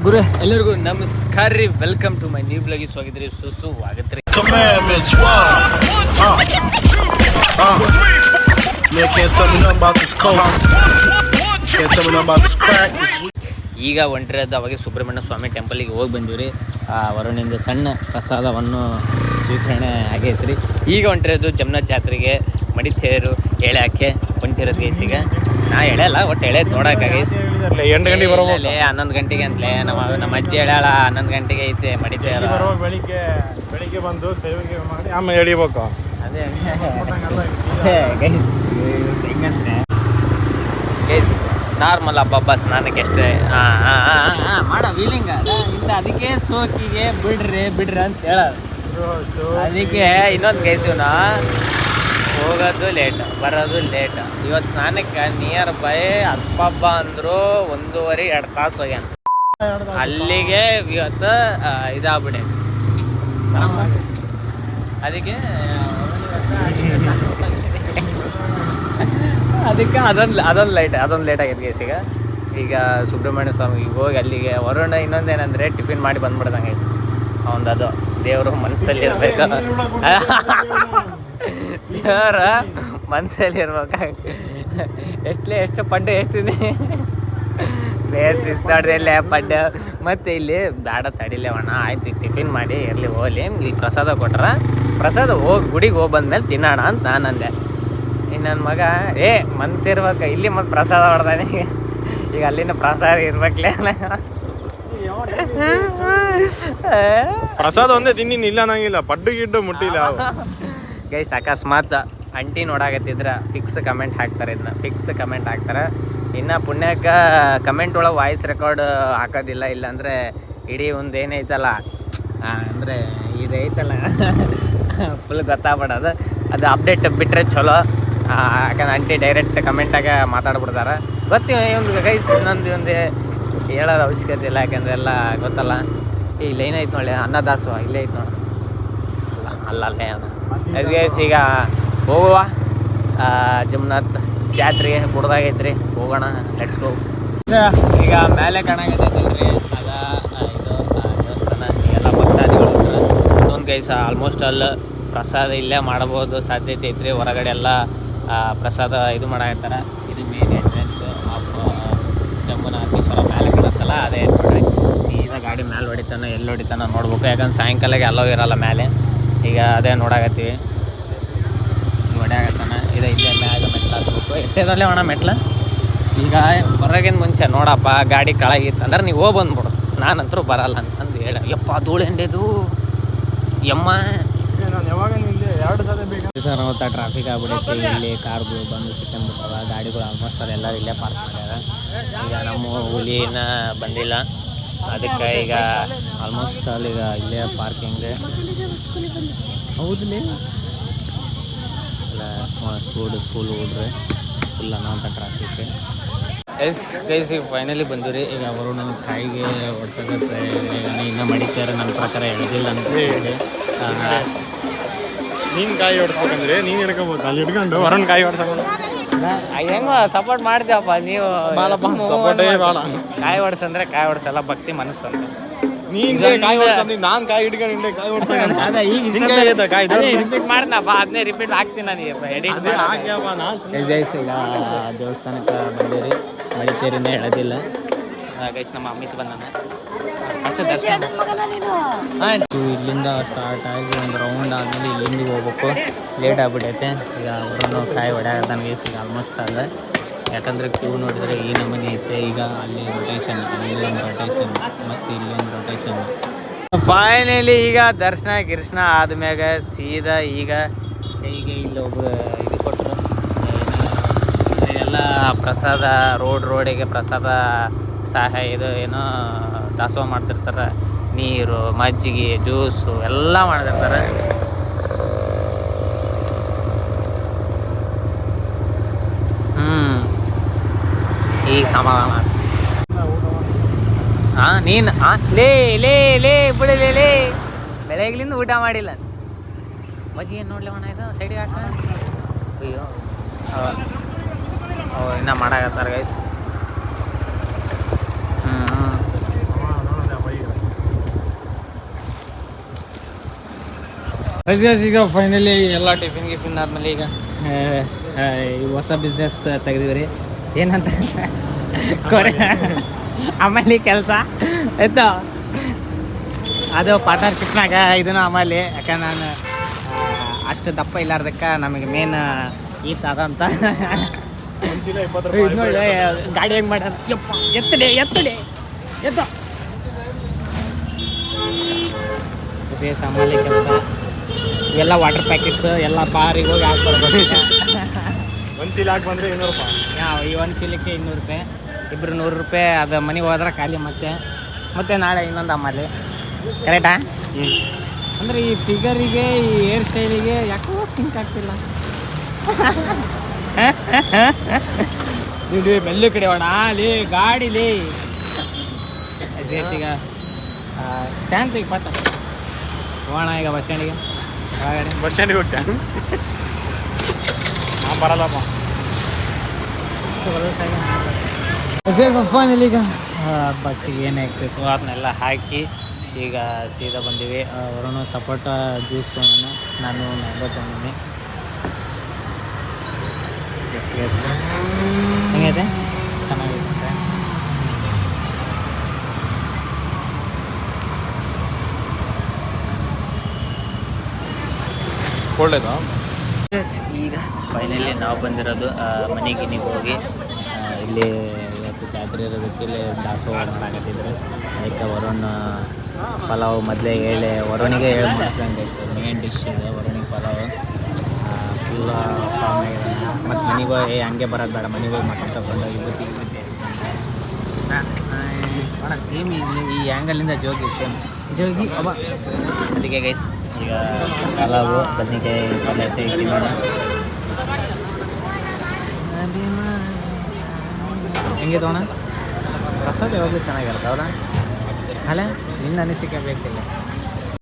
ಗುರು ಎಲ್ಲರಿಗೂ ನಮಸ್ಕಾರ ರೀ. Welcome to my new blog. ಸ್ವಾಗತ ರೀ, ಸುಸ್ವಾಗತ ರೀ. ಈಗ ಒಂಟ್ರದ್ದು ಅವಾಗ ಸುಬ್ರಹ್ಮಣ್ಯ ಸ್ವಾಮಿ ಟೆಂಪಲಿಗೆ ಹೋಗಿ ಬಂದಿವಿ ರೀ. ವರುಣಿಂದ ಸಣ್ಣ ಪ್ರಸಾದವನ್ನು ಸ್ವೀಕರಣೆ ಆಗೈತೆ ರೀ. ಈಗ ಒಂಟ್ರದ್ದು ಜಮ್ನ ಜಾತ್ರೆಗೆ ಮಡಿತೇರು ಎಳೆ ಹಾಕಿ ಹೊಂಟಿರೋದು ಗೈಸಿಗ. ನಾ ಎಳೆಯಲ್ಲ, ಒಟ್ಟು ಎಳೆದು ನೋಡಕ್ಕೆ ಗೈಸ್. 8 ಗಂಟೆಗೆ ಬರೋಲ್ಲ, 11 ಗಂಟೆಗೆ ಅಂತಲೇ ನಮ್ಮ ಅಜ್ಜಿ ಎಳೆಯಾಳ 11 ಗಂಟೆಗೆ ಐತೆ ಮಡಿತೇರು. ಬೆಳಿಗ್ಗೆ ಬಂದು ಸೇವಿಗೆ ಮಾಡಿ ಆಮೇಲೆ ಎಳಿಬೇಕು. ಅದೇ ಗೈಸ್ ನಾರ್ಮಲ್ ಹಬ್ಬ ಸ್ನಾನಕ್ಕೆ ಅಷ್ಟೇ. ಮಾಡೋ ವೀಲಿಂಗ್ ಇಲ್ಲ, ಅದಕ್ಕೆ ಸೋಕಿಗೆ ಬಿಡ್ರಿ ಅಂತ ಹೇಳೋದು. ಅದಕ್ಕೆ ಇನ್ನೊಂದು ಗೈಸಿವ್ನ ಹೋಗೋದು ಲೇಟ್, ಬರೋದು ಲೇಟ್. ಇವತ್ತು ಸ್ನಾನಕ್ಕೆ ನಿಯರ್ ಬೈ ಹಬ್ಬ ಅಂದರು 1.5-2 ತಾಸು ಹೋಗ್ಯಾನ. ಅಲ್ಲಿಗೆ ಇವತ್ತು ಇದಾಗ್ಬಿಡೆ. ಅದಕ್ಕೆ ಅದೊಂದು ಲೇಟ್ ಆಗೈತೆ ಗೈಸ್. ಈಗ ಸುಬ್ರಹ್ಮಣ್ಯ ಸ್ವಾಮಿಗೆ ಹೋಗಿ ಅಲ್ಲಿಗೆ ವರುಣ ಇನ್ನೊಂದೇನಂದರೆ ಟಿಫಿನ್ ಮಾಡಿ ಬಂದ್ಬಿಡ್ದಂಗೆ ಗೈಸ್. ಅವನದು ಅದು ದೇವರು ಮನಸ್ಸಲ್ಲಿ ಇರಬೇಕು, ದೇವರ ಮನಸ್ಸಲ್ಲಿ ಇರ್ಬೇಕಾಗ ಎಷ್ಟು ಪಡ್ಡು ಎಷ್ಟಿದೆ ಬೇಸಿಸ್ತಾಡ್ದೆ ಪಡ್ಡ. ಮತ್ತು ಇಲ್ಲಿ ಬೇಡ ತಡಿಲೇವಣ್ಣ, ಆಯ್ತು ಟಿಫಿನ್ ಮಾಡಿ ಇರಲಿ ಹೋಗ್ಲಿ, ಇಲ್ಲಿ ಪ್ರಸಾದ ಕೊಟ್ರ ಪ್ರಸಾದ ಹೋಗಿ ಗುಡಿಗೆ ಹೋಗಿ ಬಂದ್ಮೇಲೆ ತಿನ್ನೋಣ ಅಂತ ನಾನು ಅಂದೆ. ಇನ್ನು ನನ್ನ ಮಗ ಮನ್ಸಿರ್ಬೇಕು, ಇಲ್ಲಿ ಮತ್ತು ಪ್ರಸಾದ ಹೊಡ್ದಾನೆ. ಈಗ ಅಲ್ಲಿನ ಪ್ರಸಾದ ಇರ್ಬೇಕಲೇ. ಪ್ರಸಾದ ಒಂದೇ ತಿನ್ನಿನ ಇಲ್ಲ ಅನ್ನಂಗಿಲ್ಲ, ಪಡ್ಡು ಗಿಡ್ಡು ಮುಟ್ಟಿಲ್ಲ ಗೈಸ್. ಅಕಸ್ಮಾತ್ ಅಂಟಿ ನೋಡಾಕತ್ತಿದ್ರೆ ಫಿಕ್ಸ್ ಕಮೆಂಟ್ ಹಾಕ್ತಾರೆ, ಇದನ್ನ ಫಿಕ್ಸ್ ಕಮೆಂಟ್ ಹಾಕ್ತಾರೆ. ಇನ್ನು ಪುಣ್ಯಕ್ಕೆ ಕಮೆಂಟ್ ಒಳಗೆ ವಾಯ್ಸ್ ರೆಕಾರ್ಡ್ ಹಾಕೋದಿಲ್ಲ, ಇಲ್ಲಾಂದರೆ ಇಡೀ ಒಂದು ಏನೈತಲ್ಲ ಅಂದರೆ ಇದೈತಲ್ಲ ಫುಲ್ ಗೊತ್ತಾಗ್ಬಿಡೋದು. ಅದು ಅಪ್ಡೇಟ್ ಬಿಟ್ಟರೆ ಚಲೋ. ಯಾಕಂದ್ರೆ ಅಂಟಿ ಡೈರೆಕ್ಟ್ ಕಮೆಂಟಾಗ ಮಾತಾಡ್ಬಿಡ್ತಾರೆ. ಒಂದು ಗೈಸ್ ಇನ್ನೊಂದು ಹೇಳೋದು ಅವಶ್ಯಕತೆ ಇಲ್ಲ, ಯಾಕಂದರೆ ಎಲ್ಲ ಗೊತ್ತಲ್ಲ. ಇಲ್ಲಿ ಏನೈತೆ ನೋಡಿ ಅನ್ನದಾಸು, ಇಲ್ಲೇ ಐತೆ ನೋಡಿ, ಅಲ್ಲೇ ಗೈಸ್. ಈಗ ಹೋಗುವ ಜಮ್ನಾಥ್ ಜಾತ್ರೆಗೆ ಗುಡ್ದಾಗೈತ್ರಿ, ಹೋಗೋಣ, ಲೆಟ್ಸ್ ಗೋ. ಈಗ ಮೇಲೆ ಕಾಣಾಗೈತೈತಲ್ರಿ, ಇದು ದೇವಸ್ಥಾನ. ಈಗೆಲ್ಲ ಭಕ್ತಾದಿಗಳು ಇನ್ನೊಂದು ಗೈಸ್ ಆಲ್ಮೋಸ್ಟ್ ಅಲ್ಲಿ ಪ್ರಸಾದ ಇಲ್ಲೇ ಮಾಡ್ಬೋದು ಸಾಧ್ಯತೆ ಐತ್ರಿ. ಹೊರಗಡೆ ಎಲ್ಲ ಪ್ರಸಾದ ಇದು ಮಾಡಾಕತ್ತಾರ. ಇದು ಮೇನ್ ಎಂಟ್ರೆನ್ಸ್ ಆಫ್ ಜಮ್ಮನಾಥೇಶ್ವರ. ಮೇಲೆ ಕಾಣತ್ತಲ್ಲ ಅದೇ ನೋಡ್ರಿ. ಸೀದಾ ಗಾಡಿ ಮೇಲೆ ಹೊಡಿತಾನೆ, ಎಲ್ಲಿ ಹೊಡಿತಾನೆ ನೋಡ್ಬೇಕು, ಯಾಕಂದ್ರೆ ಸಾಯಂಕಾಲಕ್ಕೆ ಎಲ್ಲೋ ಇರಲ್ಲ ಮೇಲೆ. ಈಗ ಅದೇ ನೋಡಾಕತ್ತೀವಿ, ಹೊಡ್ಯಾಗತ್ತಾನ. ಇಲ್ಲೇ ಮ್ಯಾಗ ಮೆಟ್ಲು ಹತ್ಬೇಕು. ಎಷ್ಟೇದಲ್ಲೇ ಅಣ್ಣ ಮೆಟ್ಲು. ಈಗ ಹೊರಗಿಂದ ಮುಂಚೆ ನೋಡಪ್ಪ ಗಾಡಿ ಕೆಳಗಿತ್ತು ಅಂದ್ರೆ ನೀವು ಹೋಗಿ ಬಂದ್ಬಿಡು, ನಾನಂತರೂ ಬರಲ್ಲ ಅಂತಂದು ಹೇಳ. ಯಪ್ಪ ಧೂಳು ಎಂಡೇದು ಯಮ್ಮ. ನಾನು ಯಾವಾಗ ಸರ್ ಅವತ್ತ ಟ್ರಾಫಿಕ್ ಆಗ್ಬಿಡೈತಿ. ಇಲ್ಲಿ ಕಾರ್ಗಳು ಬಂದು ಸಿಕ್ಕಂಬಿಟ್ಟವ, ಗಾಡಿಗಳು ಆಲ್ಮೋಸ್ಟ್ ಅದೆಲ್ಲರೂ ಇಲ್ಲೇ ಪಾರ್ಕ್ ಮಾಡ್ಯಾರ. ಈಗ ನಮ್ಮ ಹುಲಿನ ಬಂದಿಲ್ಲ, ಅದಕ್ಕೆ ಈಗ ಆಲ್ಮೋಸ್ಟ್ ಅಲ್ಲಿಗ ಇಲ್ಲೇ ಪಾರ್ಕಿಂಗ್. ಹೌದಲೇ ಸ್ಕೂಲ್ ಹೋದ್ರೆ ಫುಲ್ ಅನ್ನೋಂಥ ಟ್ರಾಫಿಕ್. ಗೈಸ್ ಈಗ ಫೈನಲಿ ಬಂದಿರಿ. ಈಗ ಅವರು ನನ್ನ ಕಾಯಿಗೆ ಓಡ್ಸೋಕೆ ಇನ್ನೂ ಮಡಿತಾರೆ. ನನ್ನ ಪ್ರಕಾರ ಎಳೆದಿಲ್ಲ ಅಂತ ಹೇಳಿ ನೀನು ಕಾಯಿ ಹೊಡ್ಸ್ಬೇಕಂದ್ರೆ ನೀನು ಹಿಡ್ಕೊಬೋದು, ಅಲ್ಲಿ ಹಿಡ್ಕೊಂಡು ವರುಣ್ ಕಾಯಿ ಹೊಡ್ಸೋದು ಹೆಂಗೋ ಸಪೋರ್ಟ್ ಮಾಡ್ತೀವಪ್ಪ ನೀವು. ಸಪೋರ್ಟೇ ಭಾಳ. ಕಾಯಿ ಹೊಡ್ಸಂದ್ರೆ ಕಾಯಿ ಹೊಡ್ಸಲ್ಲ, ಭಕ್ತಿ ಮನಸ್ಸು ಅಂತ. ನೀನು ಕಾಯಿ ಹೊಡ್ಸಂದ್ರೆ ನಾನು ಕಾಯಿ ಹಿಡ್ಕೊಂಡು ಕಾಯಿ ಹೊಡ್ಸೋಣ. ಅದೇ ಈಗ ಕಾಯಿ ರಿಪೀಟ್ ಮಾಡ್ನಪ್ಪ, ಅದನ್ನೇ ರಿಪೀಟ್ ಹಾಕ್ತೀನಿ ನಾನು. ಈಗ ದೇವಸ್ಥಾನಕ್ಕೆ ಬಂದಿರಿ, ಮಡಿಕೇರಿನೇ ಹೇಳೋದಿಲ್ಲ ಗೈಸ್. ನಮ್ಮ ಅಮಿತ್ ಬಂದಾನೆ ಅಷ್ಟು ದರ್ಶನ. ಇಲ್ಲಿಂದ ಸ್ಟಾರ್ಟ್ ಆಗಿ ಒಂದು ರೌಂಡ್ ಆದಮೇಲೆ ಇಲ್ಲಿಂದ ಹೋಗ್ಬೇಕು. ಲೇಟ್ ಆಗ್ಬಿಟ್ಟೈತೆ. ಈಗ ಅವರನ್ನು ಕಾಯಿ ಹೊಡ್ಯಾಗತ್ತಾನೆ ಗೈಸ್. ಈಗ ಆಲ್ಮೋಸ್ಟ್ ಅಲ್ಲ, ಯಾಕಂದರೆ ಕ್ಯೂ ನೋಡಿದ್ರೆ ಈ ನಮೂನೆ ಐತೆ. ಈಗ ಅಲ್ಲಿ ರೊಟೇಷನ್, ಇಲ್ಲೊಂದು ರೊಟೇಷನ್ ಮತ್ತು ಇಲ್ಲೊಂದು ರೊಟೇಷನ್. ಫೈನಲಿ ಈಗ ದರ್ಶನ ಆದ್ಮ್ಯಾಗ ಸೀದಾ ಈಗ ಕೈಗೆ ಇಲ್ಲಿ ಒಬ್ಬರು ಇದು ಕೊಟ್ಟರು ಎಲ್ಲ ಪ್ರಸಾದ. ರೋಡಿಗೆ ಪ್ರಸಾದ ಸಹಾಯ ಇದು ಏನೋ ದಾಸೋಹ ಮಾಡ್ತಿರ್ತಾರೆ. ನೀರು, ಮಜ್ಜಿಗೆ, ಜ್ಯೂಸು ಎಲ್ಲ ಮಾಡ್ತಿರ್ತಾರೆ. ಈಗ ಸಮಾಧಾನ. ನೀನು ಲೇ ಬಿಡಲೇ ಬೆಳಗ್ಲಿಂದ ಊಟ ಮಾಡಿಲ್ಲ. ಮಜ್ಜಿಗೆ ನೋಡ್ಲಿ ಅಣ್ಣ, ಇದು ಸೈಡಿಗೆ ಹಾಕ. ಅಯ್ಯೋ ಇನ್ನೂ ಮಾಡಾಕತ್ತಾರ ಗೈಸ್. ಈಗ ಫೈನಲಿ ಎಲ್ಲ ಟಿಫಿನ್ ಆದ್ಮೇಲೆ ಈಗ ಈ ಹೊಸ ಬಿಸ್ನೆಸ್ ತೆಗ್ದಿವ್ರಿ. ಏನಂತ ಕೊರೆ ಆಮೇಲೆ ಕೆಲಸ ಆಯ್ತು. ಅದು ಪಾರ್ಟ್ನರ್ಶಿಪ್ನಾಗ ಇದನ್ನು ಆಮೇಲೆ ಯಾಕಂದ್ರೆ ನಾನು ಅಷ್ಟು ದಪ್ಪ ಇಲ್ಲಾರ್ದಕ್ಕೆ ನಮಗೆ ಮೇನ್ ಈತ ಅದಂತ ಒಂದ್ ಚೀಲ 20 ಇದು ನೋಡಿ ಗಾಡಿ ಹೆಂಗೆ ಮಾಡ್ಯಾರ. ಯಪ್ಪ ಎತ್ತಡೆ ಎತ್ತ ಸಾಮಾನ್ಯ ಕೆಲಸ ಇವೆಲ್ಲ ವಾಟರ್ ಪ್ಯಾಕೆಟ್ಸ್ ಎಲ್ಲ ಬಾರಿಗೆ ಹೋಗಿ ಹಾಕ್ಬರ್ಬೇಕು. ಒಂದ್ ಚೀಲ ಹಾಕಿ ಬಂದ್ರೆ 200 ರೂಪಾಯಿ. ಈ ಒಂದು ಚೀಲಕ್ಕೆ 200 ರೂಪಾಯಿ, ಇಬ್ಬರು 100 ರೂಪಾಯಿ. ಅದು ಮನೆಗೆ ಹೋದ್ರೆ ಖಾಲಿ ಮತ್ತೆ ನಾಳೆ ಇನ್ನೊಂದು ಆಮೇಲೆ ಕರೆಕ್ಟಾ? ಅಂದರೆ ಈ ಫಿಗರಿಗೆ ಈ ಹೇರ್ ಸ್ಟೈಲಿಗೆ ಯಾಕೋ ಸಿಂಕ್ ಆಗ್ತಿಲ್ಲ. ನೀವು ಮೆಲ್ಲು ಕಡೆ ಹೋಣ ಅಲ್ಲಿ ಗಾಡಿಲಿ ಈಗ ಸ್ಟ್ಯಾಂಡ್ ತೆಗಿ ಪಟ್ಟ ಹೋಗೋಣ ಈಗ ಬಸ್ ಸ್ಟ್ಯಾಂಡಿಗೆ. ಹೊರಗಡೆ ಬಸ್ ಸ್ಟ್ಯಾಂಡಿಗೆ ಹೋಗ್ತಾ ನಾನು ಬರಲ್ಲಪ್ಪ. ಈಗ ಬಸ್ಸಿಗೆ ಏನು ಹಾಕಬೇಕು ಅದನ್ನೆಲ್ಲ ಹಾಕಿ ಈಗ ಸೀದಾ ಬಂದೀವಿ. ಅವರನ್ನು ಸಪೋಟ ಜ್ಯೂಸ್ ತೊಗೊಂಡು ನಾನು ಮ್ಯಾಂಗೋ ತೊಗೊಂಡಿನಿ. ಎಸ್ ಹೆಂಗೈತೆ? ಚೆನ್ನಾಗೈತೆ. ಒಳ್ಳೇದು. ಎಸ್ ಈಗ ಫೈನಲಿ ನಾವು ಬಂದಿರೋದು ಮನೆಗೆ ಹೋಗಿ ಇಲ್ಲಿ ಇವತ್ತು ಜಾತ್ರೆ ಇರೋದಕ್ಕೆ ಇಲ್ಲಿ ದಾಸೋಹ ಮಾಡಾಕತ್ತಿದ್ರು. ಅದಕ್ಕೆ ವರುಣ್ ಪಲಾವ್ ಮೊದಲೇ ವರುಣಿಗೆ ಮಾಡಿಸ್ದಂಗೆ ಮೇನ್ ಡಿಶ್ ಇದೆ ವರುಣಿಗೆ ಪಲಾವ್. ಫುಲ್ ಫಾರ್ಮ್ ಆಗಿದ್ದಾನೆ. ಮತ್ತು ಮನೆಗೆ ಹೋಗಿ ಹಂಗೆ ಬರೋದು ಬೇಡ, ಮನೆಗೆ ಹೋಗಿ ಮಟನ್ ತಗೊಂಡು ಇವತ್ತು ಅಣ್ಣ ಸೇಮ್ ಇಲ್ಲಿ ಈ ಆ್ಯಂಗಲಿಂದ ಜೋಗಿ ಅವ. ಅದಕ್ಕೆ ಗೈಸ್ ಈಗ ಪಲಾವು ಬದನೆಕಾಯಿ ಪಲ್ಯ ಇಟ್ಟಿದ್ದಾನ. ಹೆಂಗೆ ತಗೋಣ ಪ್ರಸಾದ ಯಾವಾಗಲೂ ಚೆನ್ನಾಗಿರುತ್ತೆ. ಹೌದಾ? ಅಲ್ಲ ನಿನ್ನ ಅನಿಸಿಕೆ ಬೇಕಿಲ್ಲ.